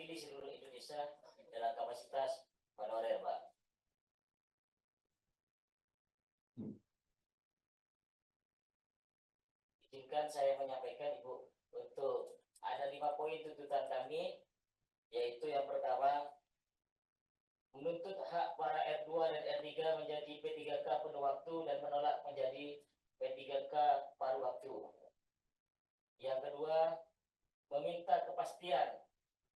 mewakili seluruh Indonesia dalam kapasitas honorer, Pak. Izinkan saya menyampaikan, Ibu, untuk ada 5 poin tuntutan kami, yaitu yang pertama, menuntut hak para R2 dan R3 menjadi P3K penuh waktu dan menolak menjadi P3K paruh waktu. Yang kedua, meminta kepastian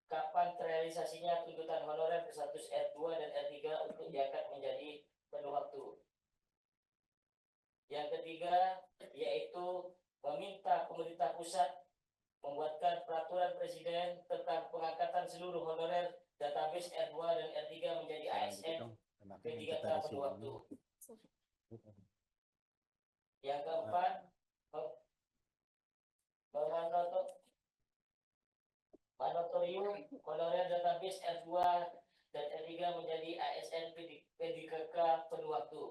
kapan terrealisasinya tuntutan honorer berstatus R2 dan R3 untuk diangkat menjadi penuh waktu. Yang ketiga, yaitu meminta pemerintah pusat membuatkan peraturan presiden tentang pengangkatan seluruh honorer database R2 dan R3 menjadi ASN P3K penuh waktu. Yang keempat, moratorium honorer database R2 dan R3 menjadi ASN P3K penuh waktu.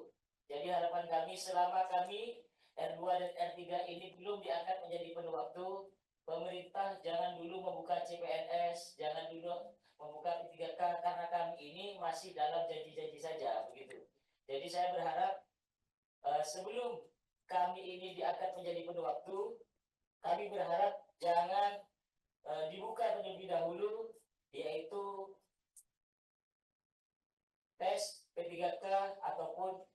Jadi harapan kami selama kami R2 dan R3 ini belum diangkat menjadi penuh waktu, pemerintah jangan dulu membuka CPNS, jangan dulu membuka P3K, karena kami ini masih dalam janji-janji saja, begitu. Jadi saya berharap sebelum kami ini diangkat menjadi penuh waktu, kami berharap jangan dibuka terlebih dahulu, yaitu tes P3K ataupun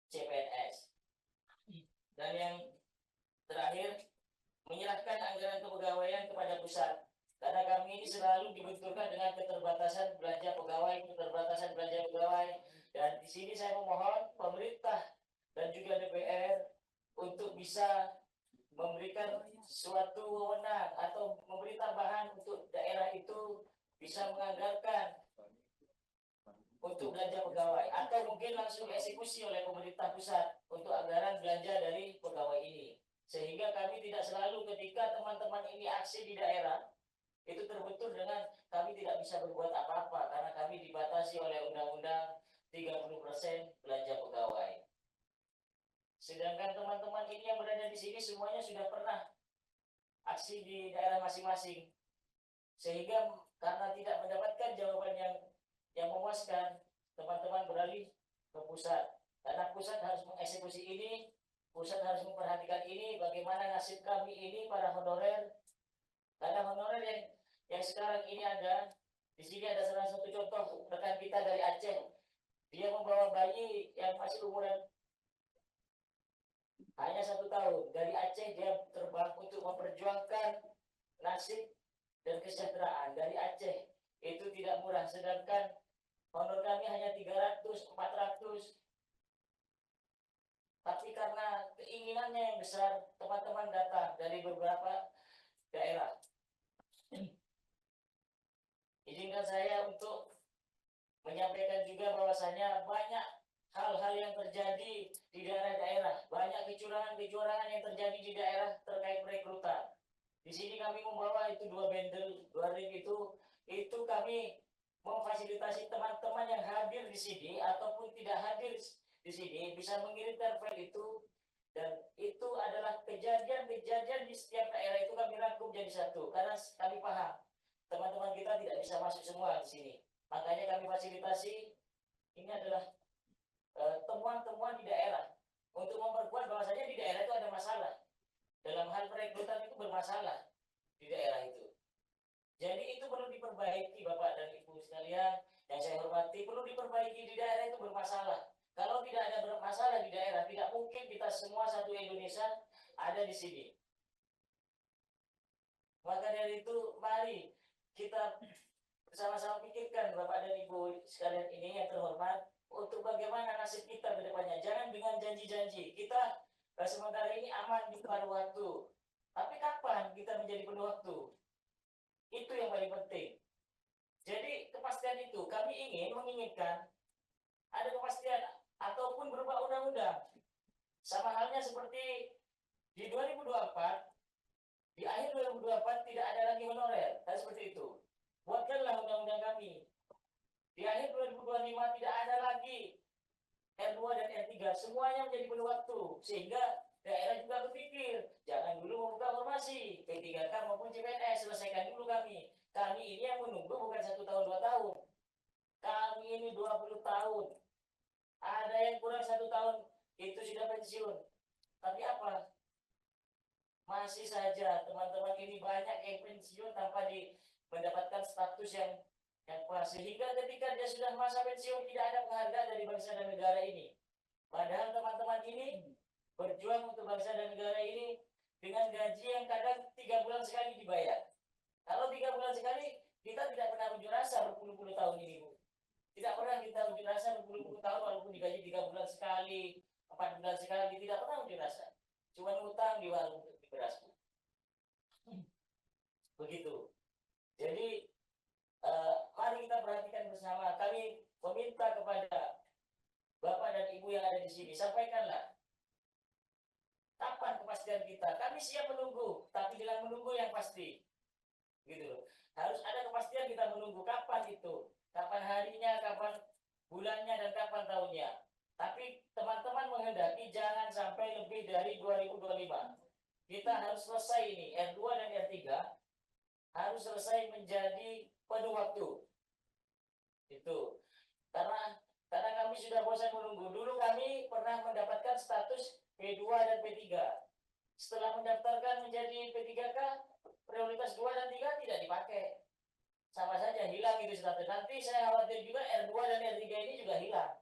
CPNS. Dan yang terakhir, menyerahkan anggaran kepegawaian kepada pusat. Karena kami ini selalu dibenturkan dengan keterbatasan belanja pegawai, dan di sini saya memohon pemerintah dan juga DPR untuk bisa memberikan suatu wewenang atau memberi tambahan untuk daerah itu bisa menganggarkan untuk belanja pegawai, atau mungkin langsung eksekusi oleh pemerintah pusat untuk anggaran belanja dari pegawai ini, sehingga kami tidak selalu ketika teman-teman ini aksi di daerah itu terbentur dengan kami tidak bisa berbuat apa-apa karena kami dibatasi oleh undang-undang 30% belanja pegawai. Sedangkan teman-teman ini yang berada di sini semuanya sudah pernah aksi di daerah masing-masing, sehingga karena tidak mendapatkan jawaban yang memuaskan, teman-teman beralih ke pusat. Karena pusat harus mengeksekusi ini, pusat harus memperhatikan ini, bagaimana nasib kami ini para honorer. Karena honorer yang sekarang ini ada, di sini ada salah satu contoh rekan kita dari Aceh. Dia membawa bayi yang masih umuran hanya 1 tahun. Dari Aceh dia terbang untuk memperjuangkan nasib dan kesejahteraan. Dari Aceh itu tidak murah, sedangkan honor kami hanya 300, 400. Tapi karena keinginannya yang besar, teman-teman datang dari beberapa daerah. Izinkan saya untuk menyampaikan juga bahwasanya banyak hal-hal yang terjadi di daerah-daerah, banyak kecurangan-kecurangan yang terjadi di daerah terkait perekrutan. Di sini kami membawa itu 2 bendel, 2 ring itu kami memfasilitasi teman-teman yang hadir di sini ataupun tidak hadir di sini bisa mengirimkan file itu, dan itu adalah kejadian-kejadian di setiap daerah itu kami rangkum jadi satu karena kami paham teman-teman kita tidak bisa masuk semua di sini. Makanya kami fasilitasi, ini adalah temuan-temuan di daerah untuk memperkuat bahwasanya di daerah itu ada masalah. Dalam hal perekrutan itu bermasalah di daerah itu. Jadi itu perlu diperbaiki, Bapak dan Ibu sekalian yang saya hormati, perlu diperbaiki di daerah itu bermasalah. Kalau tidak ada bermasalah di daerah, tidak mungkin kita semua satu Indonesia ada di sini. Maka dari itu, mari kita bersama-sama pikirkan, Bapak dan Ibu sekalian ini yang terhormat, untuk bagaimana nasib kita ke depannya. Jangan dengan janji-janji. Kita sementara ini aman di paruh waktu. Tapi kapan kita menjadi penuh waktu? Itu yang paling penting. Jadi kepastian itu kami menginginkan ada kepastian ataupun berupa undang-undang. Sama halnya seperti di 2024, di akhir 2024 tidak ada lagi honorer, dan seperti itu. Buatkanlah undang-undang kami. Di akhir 2025 tidak ada lagi R2 dan R3, semuanya menjadi penuh waktu, sehingga daerah juga berpikir, jangan dulu membuka formasi P3K maupun CPNS, selesaikan dulu kami. kami ini yang menunggu bukan 1 tahun 2 tahun. Kami ini 20 tahun. Ada yang kurang 1 tahun itu sudah pensiun. Tapi apa? Masih saja teman-teman ini banyak yang pensiun tanpa mendapatkan status yang pas. Sehingga ketika dia sudah masa pensiun tidak ada penghargaan dari bangsa dan negara ini. Padahal teman-teman ini berjuang untuk bangsa dan negara ini dengan gaji yang kadang 3 bulan sekali dibayar. Kalau 3 bulan sekali, kita tidak pernah unjuk rasa berpuluh-puluh tahun ini, Bu. Tidak pernah kita unjuk rasa berpuluh-puluh tahun walaupun digaji 3 bulan sekali, 4 bulan sekali, tidak pernah unjuk rasa. Cuma utang di warung untuk beras, Bu. Begitu. Jadi, mari kita perhatikan bersama. Kami meminta kepada Bapak dan Ibu yang ada di sini, sampaikanlah kapan kepastian kita. Kami siap menunggu, tapi dengan menunggu yang pasti. Gitu loh. Harus ada kepastian kita menunggu kapan itu, kapan harinya, kapan bulannya, dan kapan tahunnya. Tapi teman-teman menghendaki jangan sampai lebih dari 2025. Kita harus selesai ini, R2 dan R3 harus selesai menjadi penuh waktu. Itu. Karena kami sudah bosan menunggu. Dulu kami pernah mendapatkan status P2 dan P3. Setelah mendaftarkan menjadi P3K, prioritas 2 dan 3 tidak dipakai. Sama saja hilang itu status. Nanti saya khawatir juga R2 dan R3 ini juga hilang.